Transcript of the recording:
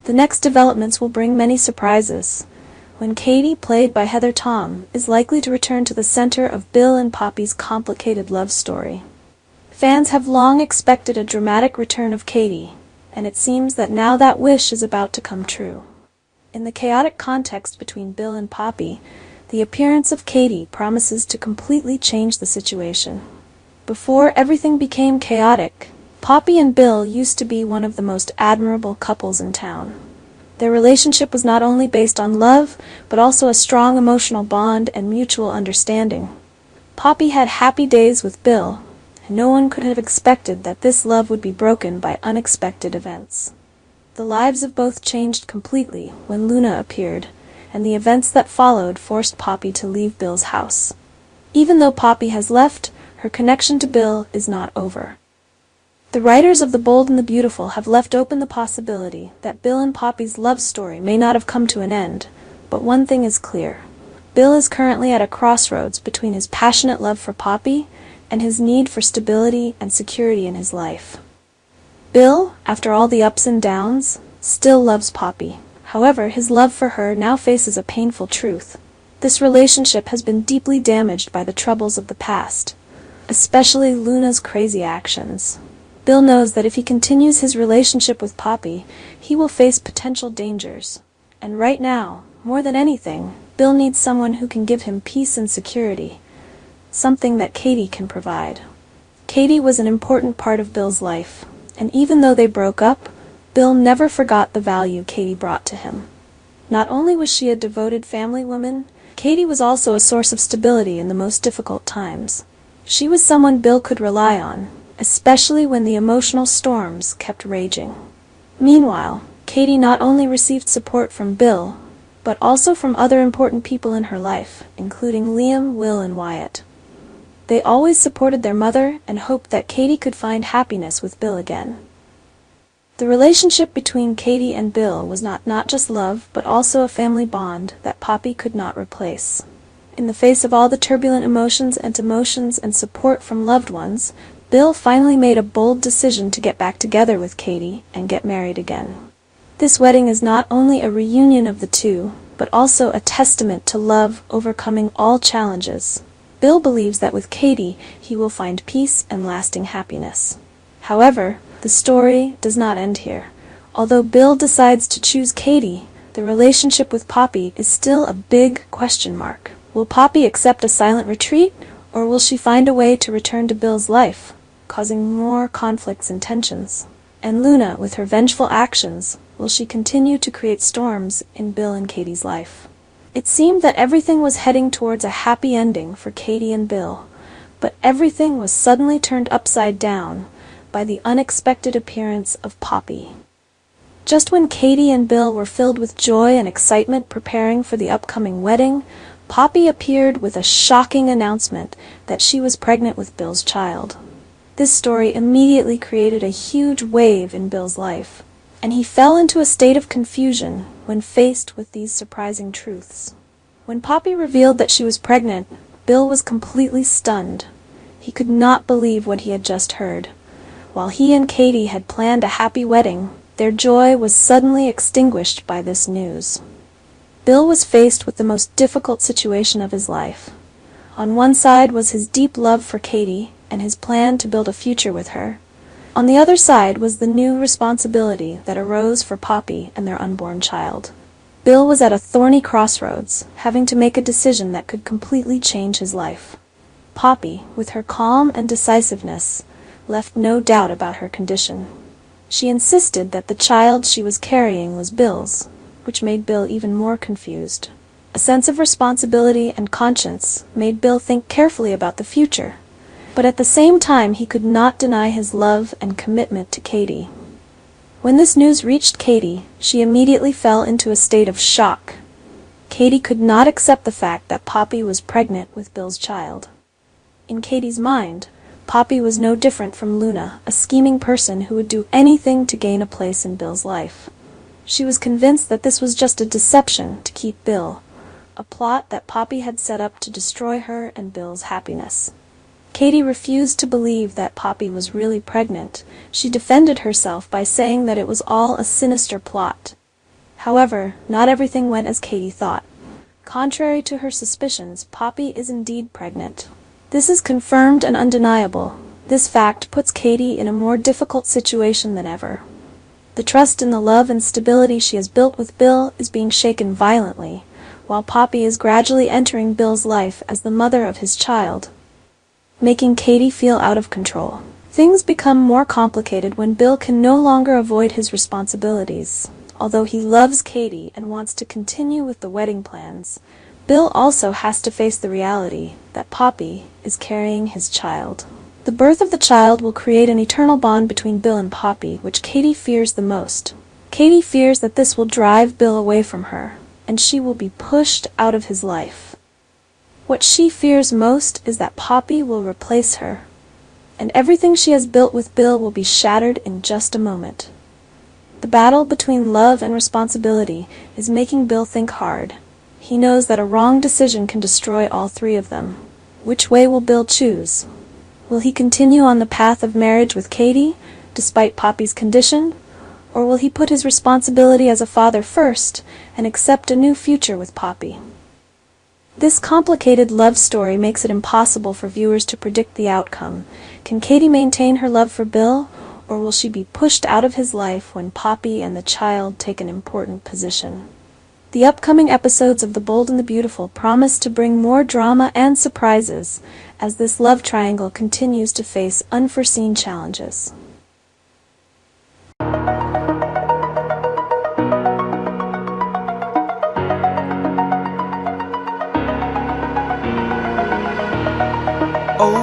The next developments will bring many surprises, when Katie, played by Heather Tom, is likely to return to the center of Bill and Poppy's complicated love story. Fans have long expected a dramatic return of Katie, and it seems that now that wish is about to come true. In the chaotic context between Bill and Poppy, the appearance of Katie promises to completely change the situation. Before everything became chaotic, Poppy and Bill used to be one of the most admirable couples in town. Their relationship was not only based on love, but also a strong emotional bond and mutual understanding. Poppy had happy days with Bill, and no one could have expected that this love would be broken by unexpected events. The lives of both changed completely when Luna appeared, and the events that followed forced Poppy to leave Bill's house. Even though Poppy has left, her connection to Bill is not over. The writers of The Bold and the Beautiful have left open the possibility that Bill and Poppy's love story may not have come to an end, but one thing is clear. Bill is currently at a crossroads between his passionate love for Poppy and his need for stability and security in his life. Bill, after all the ups and downs, still loves Poppy. However, his love for her now faces a painful truth. This relationship has been deeply damaged by the troubles of the past, especially Luna's crazy actions. Bill knows that if he continues his relationship with Poppy, he will face potential dangers. And right now, more than anything, Bill needs someone who can give him peace and security, something that Katie can provide. Katie was an important part of Bill's life, and even though they broke up, Bill never forgot the value Katie brought to him. Not only was she a devoted family woman, Katie was also a source of stability in the most difficult times. She was someone Bill could rely on, especially when the emotional storms kept raging. Meanwhile, Katie not only received support from Bill, but also from other important people in her life, including Liam, Will, and Wyatt. They always supported their mother and hoped that Katie could find happiness with Bill again. The relationship between Katie and Bill was not just love, but also a family bond that Poppy could not replace. In the face of all the turbulent emotions and support from loved ones, Bill finally made a bold decision to get back together with Katie and get married again. This wedding is not only a reunion of the two, but also a testament to love overcoming all challenges. Bill believes that with Katie, he will find peace and lasting happiness. However, the story does not end here. Although Bill decides to choose Katie, the relationship with Poppy is still a big question mark. Will Poppy accept a silent retreat, or will she find a way to return to Bill's life, causing more conflicts and tensions? And Luna, with her vengeful actions, will she continue to create storms in Bill and Katie's life? It seemed that everything was heading towards a happy ending for Katie and Bill, but everything was suddenly turned upside down by the unexpected appearance of Poppy. Just when Katie and Bill were filled with joy and excitement preparing for the upcoming wedding, Poppy appeared with a shocking announcement that she was pregnant with Bill's child. This story immediately created a huge wave in Bill's life, and he fell into a state of confusion when faced with these surprising truths. When Poppy revealed that she was pregnant, Bill was completely stunned. He could not believe what he had just heard. While he and Katie had planned a happy wedding, their joy was suddenly extinguished by this news. Bill was faced with the most difficult situation of his life. On one side was his deep love for Katie and his plan to build a future with her. On the other side was the new responsibility that arose for Poppy and their unborn child. Bill was at a thorny crossroads, having to make a decision that could completely change his life. Poppy, with her calm and decisiveness, left no doubt about her condition. She insisted that the child she was carrying was Bill's, which made Bill even more confused. A sense of responsibility and conscience made Bill think carefully about the future, but at the same time he could not deny his love and commitment to Katie. When this news reached Katie, she immediately fell into a state of shock. Katie could not accept the fact that Poppy was pregnant with Bill's child. In Katie's mind, Poppy was no different from Luna, a scheming person who would do anything to gain a place in Bill's life. She was convinced that this was just a deception to keep Bill, a plot that Poppy had set up to destroy her and Bill's happiness. Katie refused to believe that Poppy was really pregnant. She defended herself by saying that it was all a sinister plot. However, not everything went as Katie thought. Contrary to her suspicions, Poppy is indeed pregnant. This is confirmed and undeniable. This fact puts Katie in a more difficult situation than ever. The trust in the love and stability she has built with Bill is being shaken violently, while Poppy is gradually entering Bill's life as the mother of his child, making Katie feel out of control. Things become more complicated when Bill can no longer avoid his responsibilities. Although he loves Katie and wants to continue with the wedding plans, Bill also has to face the reality that Poppy is carrying his child. The birth of the child will create an eternal bond between Bill and Poppy, which Katie fears the most. Katie fears that this will drive Bill away from her, and she will be pushed out of his life. What she fears most is that Poppy will replace her, and everything she has built with Bill will be shattered in just a moment. The battle between love and responsibility is making Bill think hard. He knows that a wrong decision can destroy all three of them. Which way will Bill choose? Will he continue on the path of marriage with Katie, despite Poppy's condition? Or will he put his responsibility as a father first and accept a new future with Poppy? This complicated love story makes it impossible for viewers to predict the outcome. Can Katie maintain her love for Bill, or will she be pushed out of his life when Poppy and the child take an important position? The upcoming episodes of The Bold and the Beautiful promise to bring more drama and surprises as this love triangle continues to face unforeseen challenges. Oh,